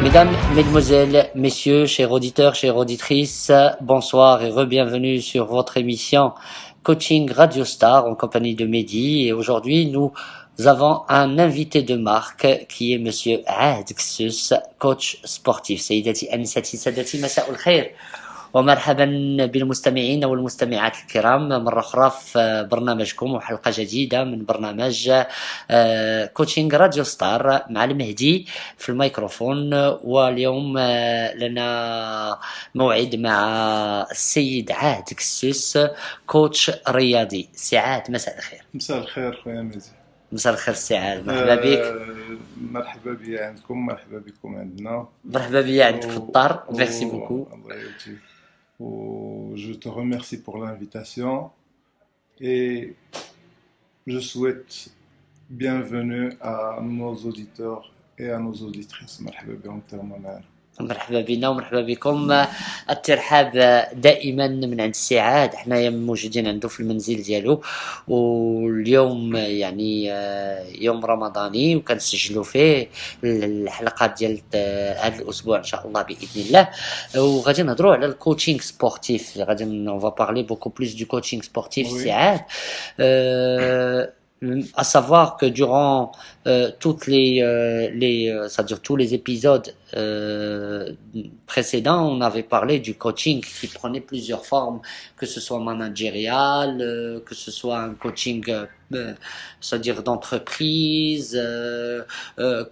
Mesdames, Mesdemoiselles, Messieurs, chers auditeurs, chères auditrices, bonsoir et re-bienvenue sur votre émission Coaching Radio Star en compagnie de Mehdi. Et aujourd'hui, nous avons un invité de marque qui est Monsieur Aad Ksus, coach sportif. سيداتي أنساتي سادتي مساء الخير ومرحبا بالمستمعين والمستمعات الكرام مرة أخرى في برنامجكم وحلقة جديدة من برنامج كوتشينج راديو ستار مع المهدي في الميكروفون. واليوم لنا موعد مع السيد عاد كسوس كوتش رياضي. سي عاد مساء الخير. مساء الخير خويا ميزي. مساء الخير سي عاد، مرحبا بك. مرحبا بي عندكم، مرحبا بكم عندنا. مرحبا بي عندك في الدار. ميرسي بوكو. الله يجزيك. Je te remercie pour l'invitation et je souhaite bienvenue à nos auditeurs et à nos auditrices. مرحبا بهم تما معنا. مرحبا بنا ومرحبا بكم. الترحاب دائما من عند السي عاد، حنايا موجودين عنده في المنزل ديالو، واليوم يعني يوم رمضاني وكنسجلوا فيه الحلقات ديال هذا الاسبوع ان شاء الله باذن الله. وغادي نهضروا على الكوتشينغ سبورتيف، غادي on va parler beaucoup plus du coaching sportif. Oui. سي عاد à savoir que durant toutes c'est-à-dire tous les épisodes précédents, on avait parlé du coaching qui prenait plusieurs formes, que ce soit managérial, que ce soit un coaching c'est-à-dire d'entreprise,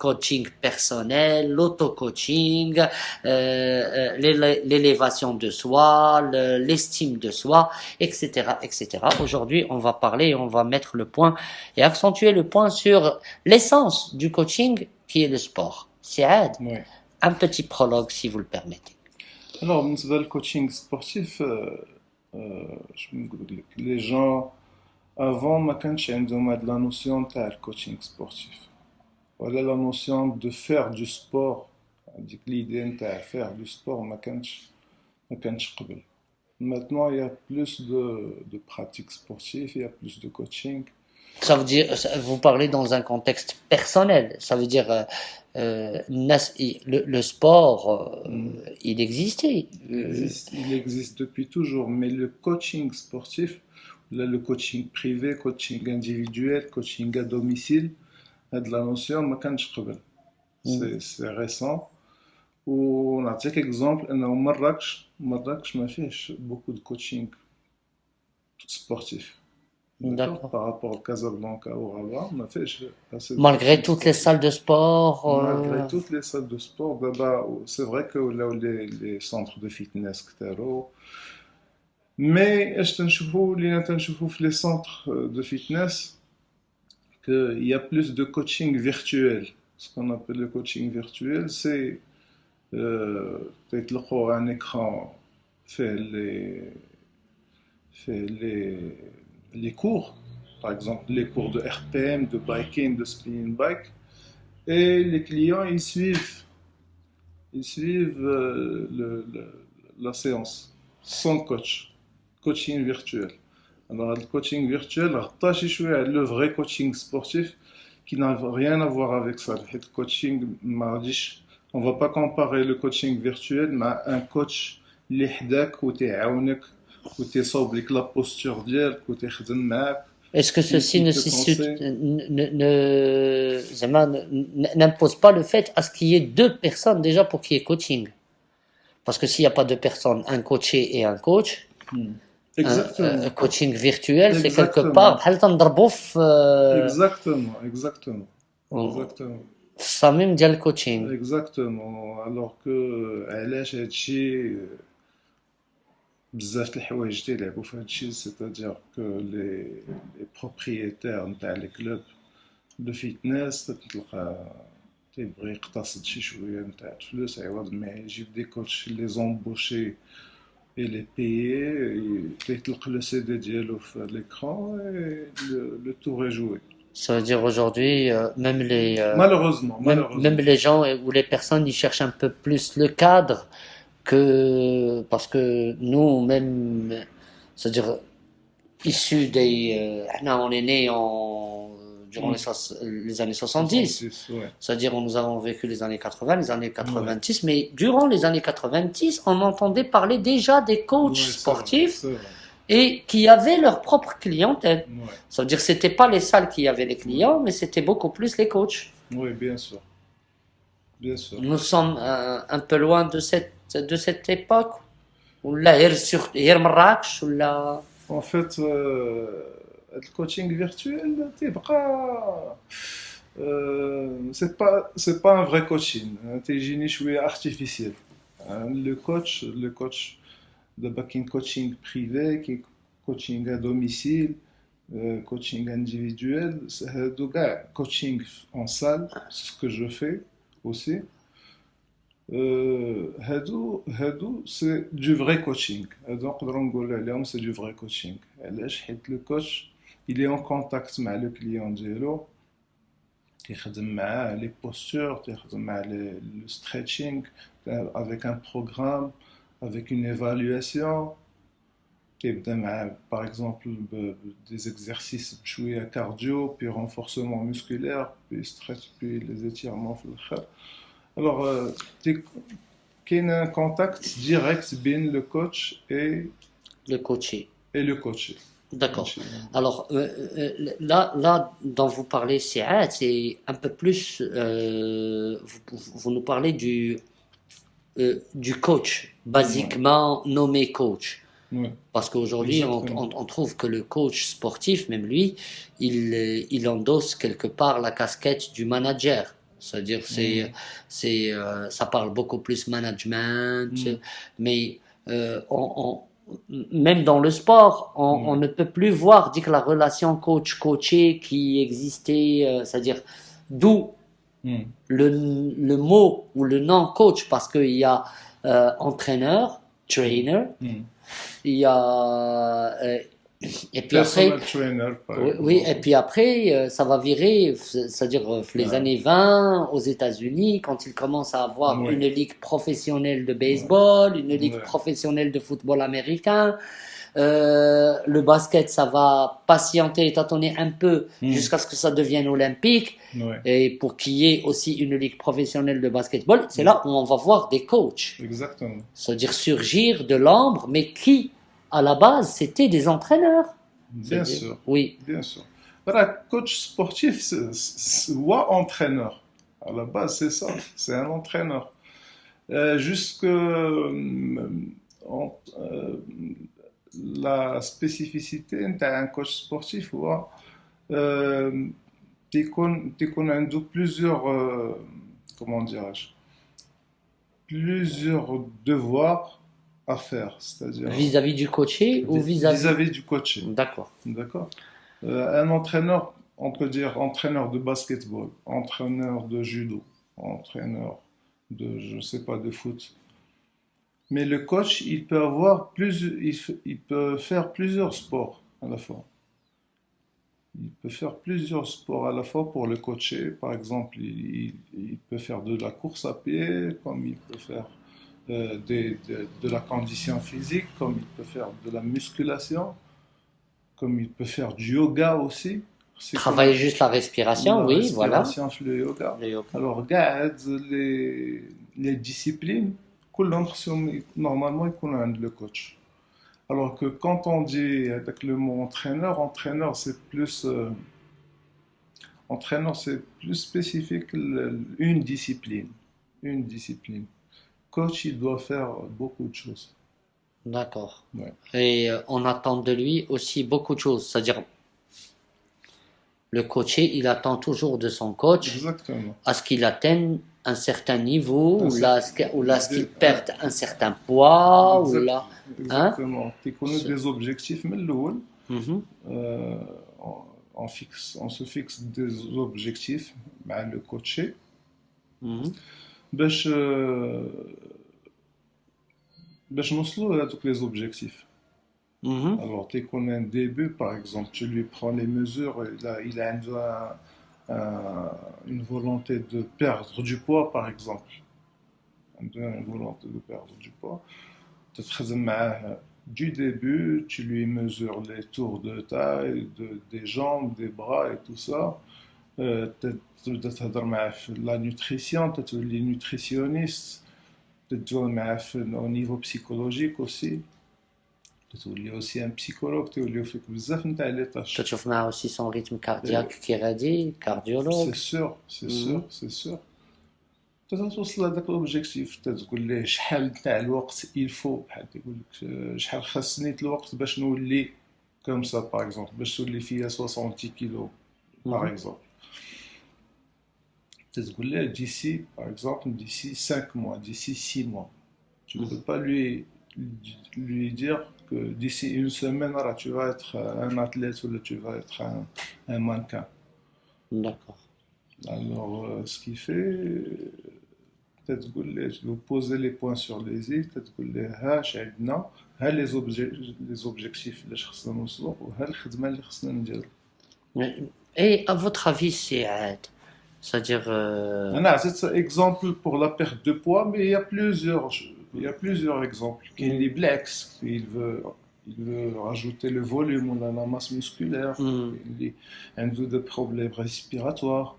coaching personnel, l'auto-coaching, l'élévation de soi, l'estime de soi, etc., etc. Aujourd'hui, on va parler, on va mettre le point et accentuer le point sur l'essence du coaching qui est le sport. Siad, Oui. un petit prologue si vous le permettez. Alors, بالنسبة للcoaching sportif, شنو نقول لك، les gens avant ما كانش عندهم هاد la notion تاع الcoaching sportif ولا la notion de faire du sport. هاديك l'idée نتاع faire du sport ما كانش قبل. Maintenant, il y a plus de pratiques sportives, il y a plus de coaching. Ça veut dire, vous parlez dans un contexte personnel. Ça veut dire, le sport, il existait. Il existe depuis toujours, mais le coaching sportif, là, le coaching privé, coaching individuel, coaching à domicile, de la notion, ما كانش قبل. C'est récent. ونعطيك exemple انه مراكش ما فيهش beaucoup de coaching sportif. D'accord. Par rapport à Casablanca ou Rabat, on a fait Malgré toutes les salles de sport. Malgré toutes les salles de sport, c'est vrai que là les centres de fitness كتروا. Mais اش تنشوفوا في les centres de fitness qu'il y a plus de coaching virtuel. Ce qu'on appelle le coaching virtuel, c'est تطلقوا un écran fait les cours, par exemple les cours de RPM, de biking, de spinning bike, et les clients ils suivent la séance sans coaching virtuel. Alors le coaching virtuel rattaché le vrai coaching sportif qui n'a rien à voir avec ça. Le coaching on va pas comparer le coaching virtuel mais un coach اللي حداك وتعاونك وتيصوب لك لا بوستور ديالك وتخدم معاك. Est-ce que ceci n'impose pas le fait à ce qu'il y ait deux personnes déjà pour qu'il y ait coaching? Parce que s'il n'y a pas deux personnes, un coaché et un coach, un coaching virtuel, c'est quelque part بحال تنضربوا في exactement في الصميم ديال الكوتشينغ. exactement. alors que علاش هادشي بزاف الحوايج تيلعبوا في هادشي، c'est-à-dire que les propriétaires نتاع لي كلوب دو فيتنس تلقى تيبغي يقتصد شي شويه نتاع الفلوس عوض ما يجيب دي كوتش لي زومبوشي et les payer, تيطلق le CD ديالو في l'écran et le tour est joué. Ça veut dire aujourd'hui, même malheureusement. Même les gens ou les personnes, ils cherchent un peu plus le cadre parce que nous, même, c'est-à-dire, issus des, on est né durant Mm. les années 70. 66, ouais. C'est-à-dire, nous avons vécu les années 80, les années 90, mais durant les années 90, on entendait parler déjà des coachs Ouais, c'est vrai, sportifs c'est vrai. et qui avaient leur propre clientèle. Ouais, Ça veut dire que c'était pas les salles qui avaient les ouais. clients, mais c'était beaucoup plus les coachs. Oui, bien sûr, bien sûr. Nous sommes un peu loin de cette époque. ولا غير مراكش ولا En fait, le coaching virtuel, c'est pas un vrai coaching. C'est génie chouïa artificiel. Le coach de backing coaching privé, qui coaching à domicile, coaching individuel, c'est coaching en salle, c'est ce que je fais aussi. C'est du vrai coaching. Donc, c'est du vrai coaching. Le coach, il est en contact avec le client ديالو, يخدم معاه les postures, يخدم معاه le stretching, avec un programme, avec une évaluation. Par exemple, des exercices بشوية cardio, puis renforcement musculaire, puis stretch, puis les étirements في الآخر. Alors, qu'il y ait un contact direct entre le coach le coaché. et le coaché. D'accord. Alors là dont vous parlez, c'est un peu plus. Vous nous parlez du coach, basiquement nommé coach. Oui, Parce qu'aujourd'hui, exactement. on trouve que le coach sportif, même lui, il endosse quelque part la casquette du manager. C'est-à-dire, Oui. ça parle beaucoup plus management, Mm. mais même dans le sport, on Oui. ne peut plus voir dire que la relation coach-coaché qui existait, c'est-à-dire d'où Mm. le mot ou le nom coach, parce qu'il y a entraîneur, trainer, Mm. il y a et puis après Personal trainer, par oui, oui, et exemple. puis après ça va virer, c'est-à-dire les Ah, années 20 aux États-Unis quand ils commencent à avoir une oui. ligue professionnelle de Ouais. baseball, une ligue Ouais. professionnelle de football américain. Le basket, ça va patienter et tâtonner un peu Mm. jusqu'à ce que ça devienne olympique. Ouais. Et pour qu'il y ait aussi une ligue professionnelle de basketball, c'est Mm. là où on va voir des coachs, Exactement. c'est-à-dire surgir de l'ombre, mais qui, à la base, c'était des entraîneurs. Bien C'est-à-dire, sûr. oui, Bien sûr. Voilà, coach sportif, ou entraîneur. À la base, c'est ça. C'est un entraîneur. Jusque la spécificité d'un coach sportif, euh, تكون عنده plusieurs, comment dirais-je, plusieurs devoirs à faire, c'est-à-dire vis-à-vis du coaché ou vis-à-vis. vis-à-vis du coaching. D'accord. D'accord? Un entraîneur, on peut dire entraîneur de basketball, entraîneur de judo, entraîneur de, je sais pas, de foot. Mais le coach, il peut faire plusieurs sports à la fois. Il peut faire plusieurs sports à la fois pour le coacher. Par exemple, il peut faire de la course à pied, comme il peut faire de la condition physique, comme il peut faire de la musculation, comme il peut faire du yoga aussi. C'est comme Travailler juste la respiration, la oui, voilà. respiration, le yoga. Le yoga. Alors, regarde les disciplines, normalement, ils connaissent le coach. Alors que quand on dit avec le mot entraîneur, entraîneur, c'est plus spécifique une discipline. Une discipline. Coach, il doit faire beaucoup de choses. D'accord. Ouais. Et on attend de lui aussi beaucoup de choses. C'est-à-dire, le coaché, il attend toujours de son coach Exactement. à ce qu'il atteigne un certain niveau, Un ou là, certain- ou là, à ce qu'il des- perde un certain poids, ou exact- là, hein? Exactement. Tu connais des objectifs, mais Mhm, euh, on, on se fixe des objectifs, ben, le coaché, mhm, باش باش نوصلوا à tous les objectifs. mhm. Alors, dès qu'on a un début, par exemple, tu lui prends les mesures, il a une volonté de perdre du poids, par exemple. Une volonté de perdre du poids. تتخزن معاه du début, tu lui mesures les tours de taille, des jambes, des bras et tout ça. تبدا تهضر معاه في لا نوتريسيون، تتولي نوتريسيونيست، تتجول معاه في او نيفو بسيكولوجيك اوسي، تتولي اوسي ان بسيكولوج، توليو فيك بزاف نتاع لي طاش. تشوف معاه aussi son rythme cardiaque qui radie, سي cardiologue. سور سي Mhm. سور سي سور. توصل لهذاك لوبجيكتيف، تقول ليه شحال تاع الوقت يلفو، بحال يقول لك شحال خاصني الوقت باش نولي كوم سا باغ اكزومبل، باش تولي فيا 60 كيلو باغ Mhm. اكزومبل. تقول له d'ici par exemple d'ici 5 mois, d'ici 6 mois. Tu ne peux Mhm. pas lui dire que d'ici une semaine là, tu vas être un athlète ou là, tu vas être un mannequin. D'accord. Alors ce qu'il fait, peut-être que vous posez les points sur les i, peut-être que les objectifs اللي خصنا نوصلوا وها الخدمه اللي خصنا نديرو. Et à votre avis, c'est-à-dire, أنا عطيت exemple pour la perte de poids, mais il y a plusieurs exemples. Qui dit بالعكس, il veut rajouter le volume ou la masse musculaire, hmm, il a des problèmes respiratoires.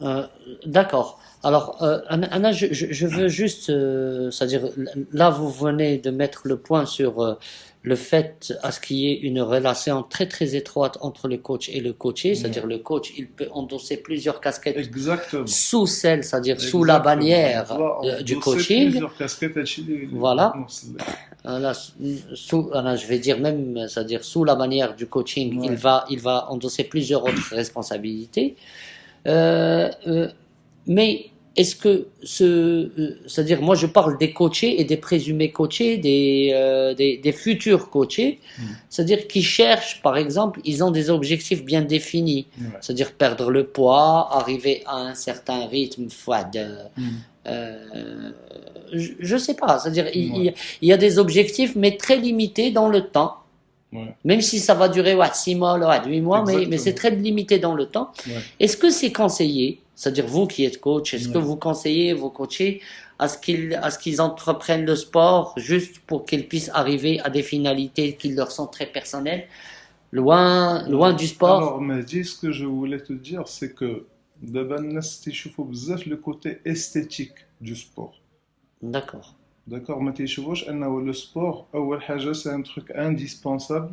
euh, d'accord. Alors, Anna, je veux juste, c'est-à-dire, là, vous venez de mettre le point sur le fait à ce qu'il y ait une relation très très étroite entre le coach et le coaché, c'est-à-dire Ouais. le coach, il peut endosser plusieurs casquettes Exactement. sous celle, c'est-à-dire sous la Exactement. Il bannière doit du endosser coaching. plusieurs casquettes. Voilà. Là, là, je vais dire même, c'est-à-dire sous la bannière du coaching, Ouais. il va endosser plusieurs autres responsabilités. Euh, euh, mais est-ce que c'est-à-dire moi je parle des coachés et des présumés coachés, des futurs coachés, Mm. c'est-à-dire qui cherchent, par exemple, ils ont des objectifs bien définis, Ouais. c'est-à-dire perdre le poids, arriver à un certain rythme, Mm. je sais pas, c'est-à-dire Ouais. il y a des objectifs mais très limités dans le temps. Ouais. Même si ça va durer 6 mois, 8 mois, mais c'est Exactement. très limité dans le temps. Ouais. Est-ce que c'est conseillé, c'est-à-dire vous qui êtes coach, est-ce que Ouais. vous conseillez vos coachés à ce qu'ils entreprennent le sport juste pour qu'ils puissent arriver à des finalités qui leur sont très personnelles, loin du sport? Alors, Mehdi, ce que je voulais te dire, c'est que d'abord, il بزاف le côté esthétique du sport. D'accord. D'accord, ما تيشوفوش انه le sport اول حاجه c'est un truc indispensable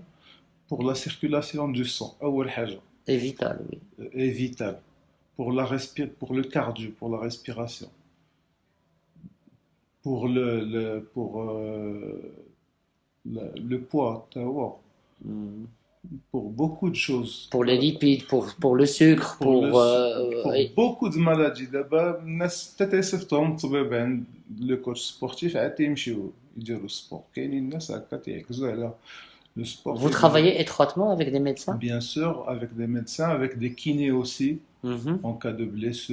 pour la circulation du sang. اول حاجه C'est vital, oui. est vital pour le cardio, pour la respiration, pour le poids, t'as vu, Hmm. pour beaucoup de choses. Pour les lipides, pour le sucre, Pour beaucoup de maladies. دابا الناس حتى تيصيفطهم الطبيب عند لو كوتش سبورتيف عاد تيمشيو يديروا السبور. كاينين الناس هكا تيعكزوا على لو سبور. vous travaillez étroitement avec des médecins? Bien sûr, avec des médecins, avec des kinés aussi, Mhm. en cas de blessure.